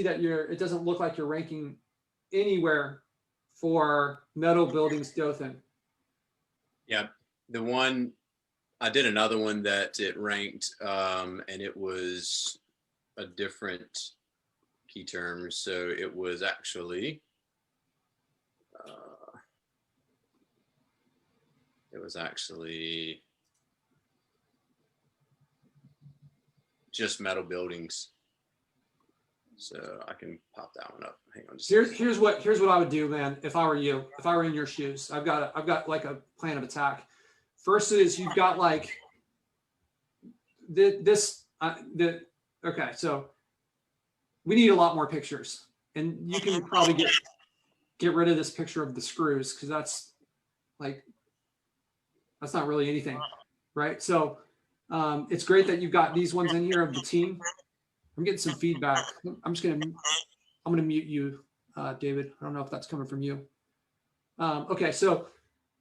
that it doesn't look like you're ranking anywhere for metal buildings, Dothan. Yeah, the one, I did another one that it ranked, and it was a different key term. So it was actually, just metal buildings. So I can pop that one up. Hang on. Here's what I would do, man. If I were you, if I were in your shoes, I've got like a plan of attack. First is you've got like okay. So we need a lot more pictures, and you can probably get rid of this picture of the screws, because that's not really anything, right? So it's great that you've got these ones in here of the team. I'm getting some feedback. I'm gonna mute you, David. I don't know if that's coming from you. Okay, so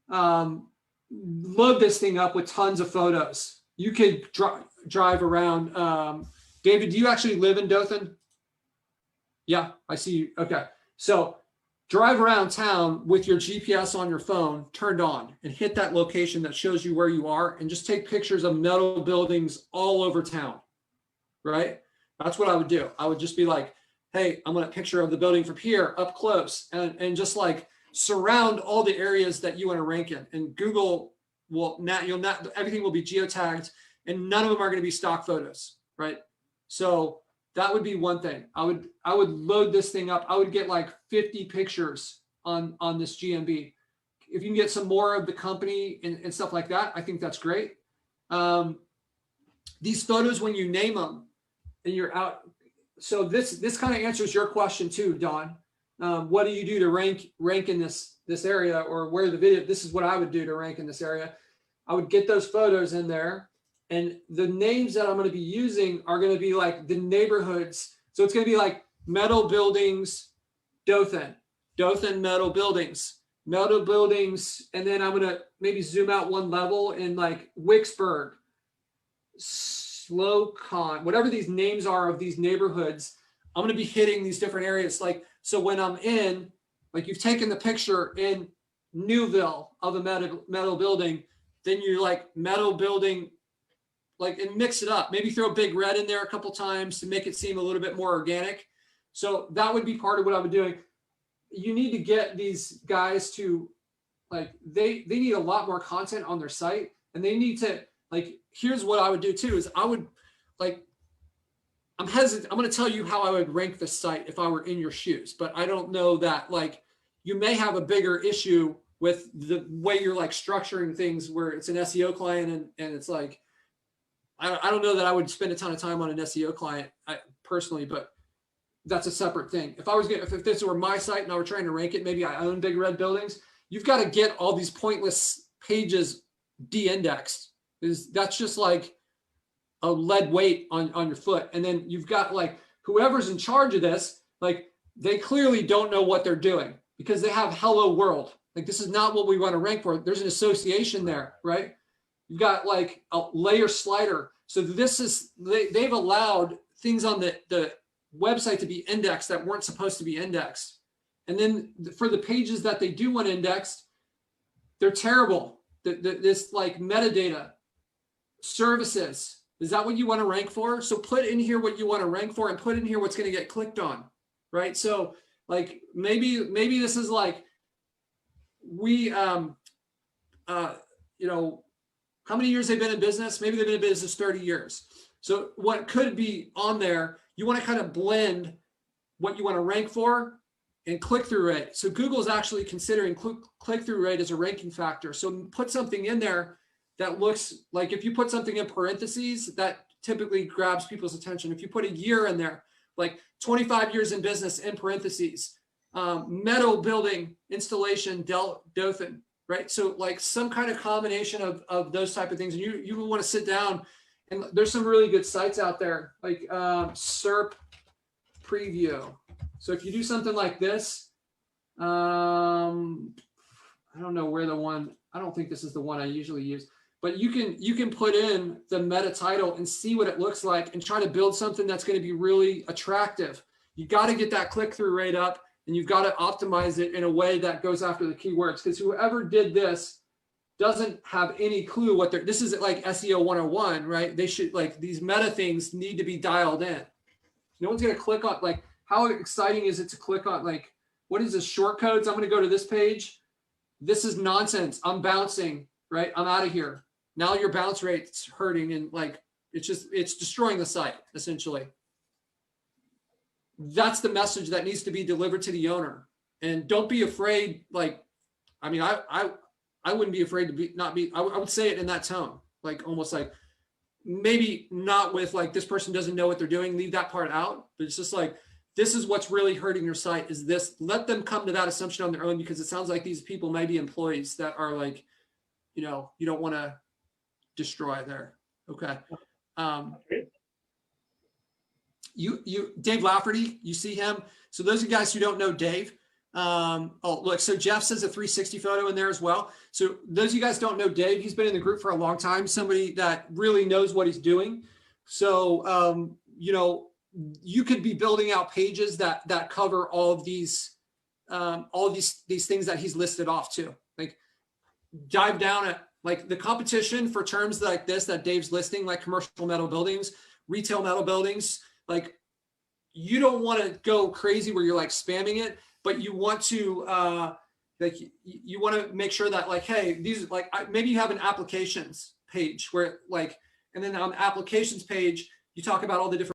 load this thing up with tons of photos. You could drive around. David, do you actually live in Dothan? Yeah, I see you. Okay, so drive around town with your GPS on your phone turned on and hit that location that shows you where you are, and just take pictures of metal buildings all over town, right? That's what I would do. I would just be like, hey, I'm going to picture of the building from here up close, and just like surround all the areas that you want to rank in. And Google will everything will be geotagged, and none of them are going to be stock photos, right? So that would be one thing. I would load this thing up. I would get like 50 pictures on this GMB. If you can get some more of the company and stuff like that, I think that's great. These photos, when you name them and you're out, so this kind of answers your question too, Don. What do you do to rank in this area, or where the video? This is what I would do to rank in this area. I would get those photos in there, and the names that I'm going to be using are going to be like the neighborhoods. So it's going to be like metal buildings, Dothan metal buildings, and then I'm going to maybe zoom out one level in like Wicksburg, Slocon, whatever these names are of these neighborhoods. I'm going to be hitting these different areas. Like, so when I'm in, like you've taken the picture in Newville of a metal building, then you're like metal building, like, and mix it up. Maybe throw Big Red in there a couple times to make it seem a little bit more organic. So that would be part of what I would be doing. You need to get these guys to, like, they need a lot more content on their site, and they need to, like, here's what I would do too, is I would, like, I'm hesitant. I'm going to tell you how I would rank the site if I were in your shoes, but I don't know that, like, you may have a bigger issue with the way you're like structuring things where it's an SEO client and it's like, I don't know that I would spend a ton of time on an SEO client personally, but that's a separate thing. If this were my site and I were trying to rank it, maybe I own Big Red buildings, you've got to get all these pointless pages de-indexed. That's just like a lead weight on your foot. And then you've got like whoever's in charge of this, like they clearly don't know what they're doing because they have hello world. Like, this is not what we want to rank for. There's an association there, right? You've got like a layer slider. So this is, they've allowed things on the website to be indexed that weren't supposed to be indexed. And then for the pages that they do want indexed, they're terrible. This like metadata, services, is that what you want to rank for? So put in here what you want to rank for and put in here what's going to get clicked on, right? So like maybe this is like, we, you know, how many years they've been in business? Maybe they've been in business 30 years. So what could be on there, you want to kind of blend what you want to rank for and click-through rate. So Google's actually considering click-through rate as a ranking factor. So put something in there that looks like, if you put something in parentheses, that typically grabs people's attention. If you put a year in there, like 25 years in business in parentheses, metal building installation, Dothan, right? So like some kind of combination of those type of things. And you want to sit down, and there's some really good sites out there, like SERP Preview. So if you do something like this, I don't know where I don't think this is the one I usually use, but you can put in the meta title and see what it looks like and try to build something that's going to be really attractive. You got to get that click-through rate up, and you've got to optimize it in a way that goes after the keywords, because whoever did this doesn't have any clue what they're, this is like SEO 101, right? They should, like, these meta things need to be dialed in. No one's going to click on, like, how exciting is it to click on, like, what is this, short codes? I'm going to go to this page. This is nonsense. I'm bouncing, right? I'm out of here. Now your bounce rate's hurting, and like, it's destroying the site, essentially. That's the message that needs to be delivered to the owner. And don't be afraid. Like, I mean, I wouldn't be afraid to I would say it in that tone, like almost like, maybe not with like, this person doesn't know what they're doing, leave that part out, but it's just like, this is what's really hurting your site is this. Let them come to that assumption on their own, because it sounds like these people may be employees that are like, you know, you don't want to destroy there. Okay. Dave Lafferty, you see him. So those of you guys who don't know Dave, oh, look, so Jeff says a 360 photo in there as well. So those of you guys don't know Dave, he's been in the group for a long time, somebody that really knows what he's doing. So, you know, you could be building out pages that cover all of these things that he's listed off too. Like, dive down at like the competition for terms like this that Dave's listing, like commercial metal buildings, retail metal buildings. Like, you don't want to go crazy where you're like spamming it, but you want to like, you want to make sure that like, hey, these like, maybe you have an applications page where like, and then on the applications page, you talk about all the different